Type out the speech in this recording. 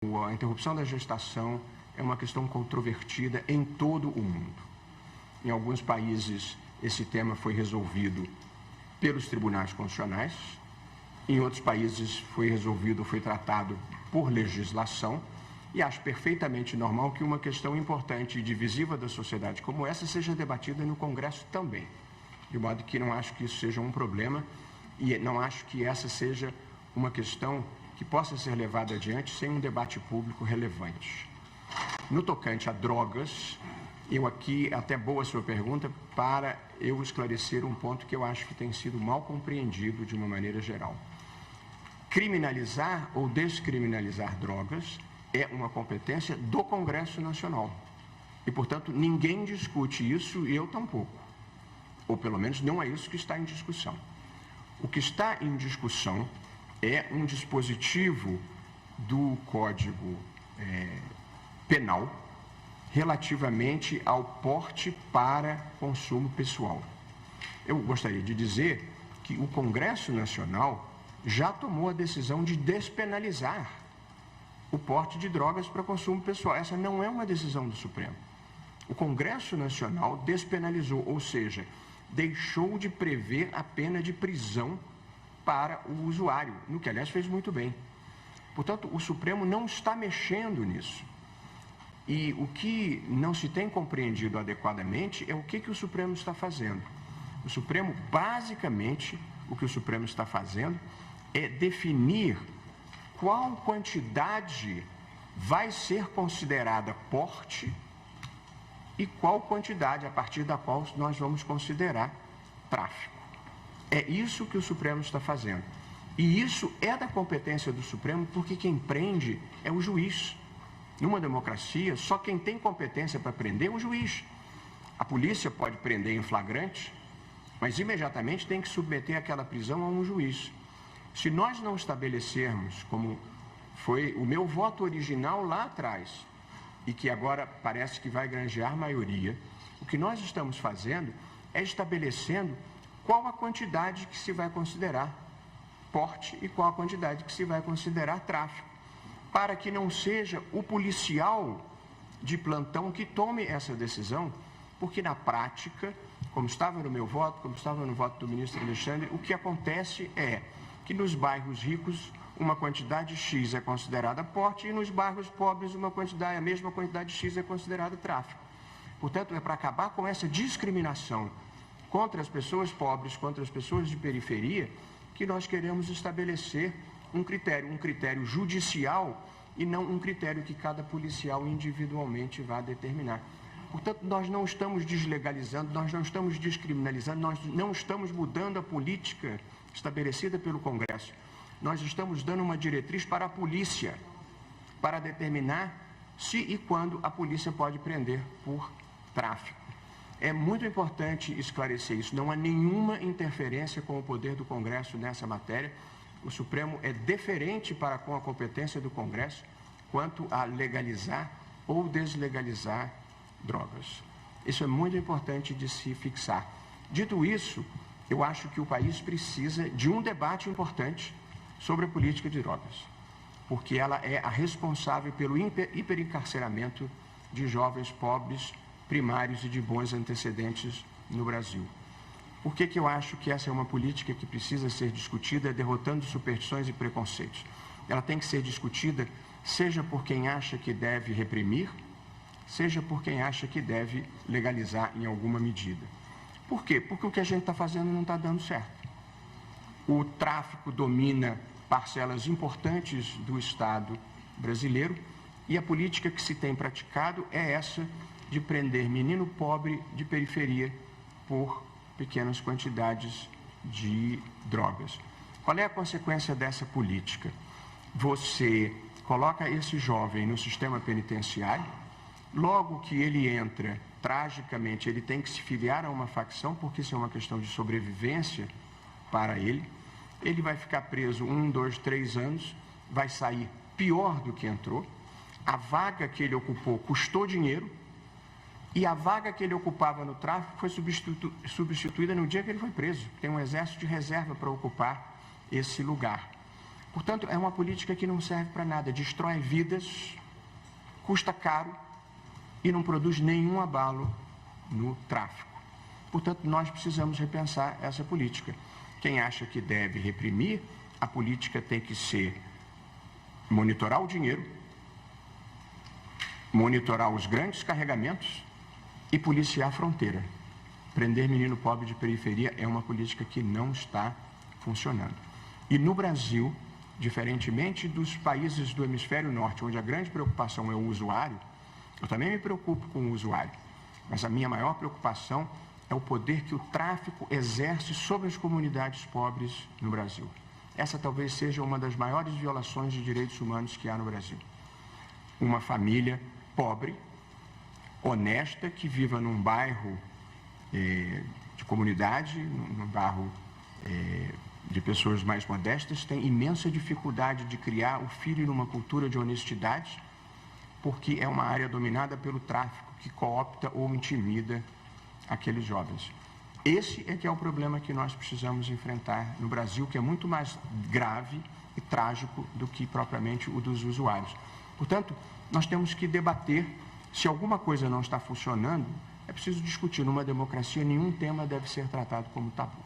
A interrupção da gestação é uma questão controvertida em todo o mundo. Em alguns países, esse tema foi resolvido pelos tribunais constitucionais. Em outros países, foi resolvido, foi tratado por legislação. E acho perfeitamente normal que uma questão importante e divisiva da sociedade como essa seja debatida no Congresso também. De modo que não acho que isso seja um problema e não acho que essa seja uma questão que possa ser levada adiante sem um debate público relevante. No tocante a drogas, até boa a sua pergunta, para eu esclarecer um ponto que eu acho que tem sido mal compreendido de uma maneira geral. Criminalizar ou descriminalizar drogas é uma competência do Congresso Nacional. E, portanto, ninguém discute isso e eu tampouco. Ou, pelo menos, não é isso que está em discussão. O que está em discussão é um dispositivo do Código Penal relativamente ao porte para consumo pessoal. Eu gostaria de dizer que o Congresso Nacional já tomou a decisão de despenalizar o porte de drogas para consumo pessoal. Essa não é uma decisão do Supremo. O Congresso Nacional despenalizou, ou seja, deixou de prever a pena de prisão para o usuário, no que, aliás, fez muito bem. Portanto, o Supremo não está mexendo nisso. E o que não se tem compreendido adequadamente é o que o Supremo está fazendo. O Supremo, basicamente, o que o Supremo está fazendo é definir qual quantidade vai ser considerada porte e qual quantidade a partir da qual nós vamos considerar tráfico. É isso que o Supremo está fazendo. E isso é da competência do Supremo porque quem prende é o juiz. Numa democracia, só quem tem competência para prender é o juiz. A polícia pode prender em flagrante, mas imediatamente tem que submeter aquela prisão a um juiz. Se nós não estabelecermos, como foi o meu voto original lá atrás, e que agora parece que vai granjear maioria, o que nós estamos fazendo é estabelecendo qual a quantidade que se vai considerar porte e qual a quantidade que se vai considerar tráfico, para que não seja o policial de plantão que tome essa decisão, porque na prática, como estava no meu voto, como estava no voto do ministro Alexandre, o que acontece é que nos bairros ricos uma quantidade X é considerada porte e nos bairros pobres a mesma quantidade X é considerada tráfico. Portanto, é para acabar com essa discriminação contra as pessoas pobres, contra as pessoas de periferia, que nós queremos estabelecer um critério judicial e não um critério que cada policial individualmente vá determinar. Portanto, nós não estamos deslegalizando, nós não estamos descriminalizando, nós não estamos mudando a política estabelecida pelo Congresso. Nós estamos dando uma diretriz para a polícia, para determinar se e quando a polícia pode prender por tráfico. É muito importante esclarecer isso. Não há nenhuma interferência com o poder do Congresso nessa matéria. O Supremo é deferente para com a competência do Congresso quanto a legalizar ou deslegalizar drogas. Isso é muito importante de se fixar. Dito isso, eu acho que o país precisa de um debate importante sobre a política de drogas, porque ela é a responsável pelo hiperencarceramento de jovens pobres, primários e de bons antecedentes no Brasil. Por que eu acho que essa é uma política que precisa ser discutida, derrotando superstições e preconceitos? Ela tem que ser discutida, seja por quem acha que deve reprimir, seja por quem acha que deve legalizar em alguma medida. Por quê? Porque o que a gente está fazendo não está dando certo. O tráfico domina parcelas importantes do Estado brasileiro e a política que se tem praticado é essa de prender menino pobre de periferia por pequenas quantidades de drogas. Qual é a consequência dessa política? Você coloca esse jovem no sistema penitenciário, logo que ele entra, tragicamente, ele tem que se filiar a uma facção, porque isso é uma questão de sobrevivência para ele. Ele vai ficar preso 1, 2, 3 anos, vai sair pior do que entrou. A vaga que ele ocupou custou dinheiro e a vaga que ele ocupava no tráfico foi substituída no dia que ele foi preso. Tem um exército de reserva para ocupar esse lugar. Portanto, é uma política que não serve para nada, destrói vidas, custa caro e não produz nenhum abalo no tráfico. Portanto, nós precisamos repensar essa política. Quem acha que deve reprimir, a política tem que ser monitorar o dinheiro, monitorar os grandes carregamentos e policiar a fronteira. Prender menino pobre de periferia é uma política que não está funcionando. E no Brasil, diferentemente dos países do hemisfério norte, onde a grande preocupação é o usuário, eu também me preocupo com o usuário, mas a minha maior preocupação é o poder que o tráfico exerce sobre as comunidades pobres no Brasil. Essa talvez seja uma das maiores violações de direitos humanos que há no Brasil. Uma família pobre, honesta, que viva num bairro de comunidade, num bairro de pessoas mais modestas, tem imensa dificuldade de criar o filho numa cultura de honestidade, porque é uma área dominada pelo tráfico que coopta ou intimida aqueles jovens. Esse é que é o problema que nós precisamos enfrentar no Brasil, que é muito mais grave e trágico do que propriamente o dos usuários. Portanto, nós temos que debater. Se alguma coisa não está funcionando, é preciso discutir. Numa democracia, nenhum tema deve ser tratado como tabu.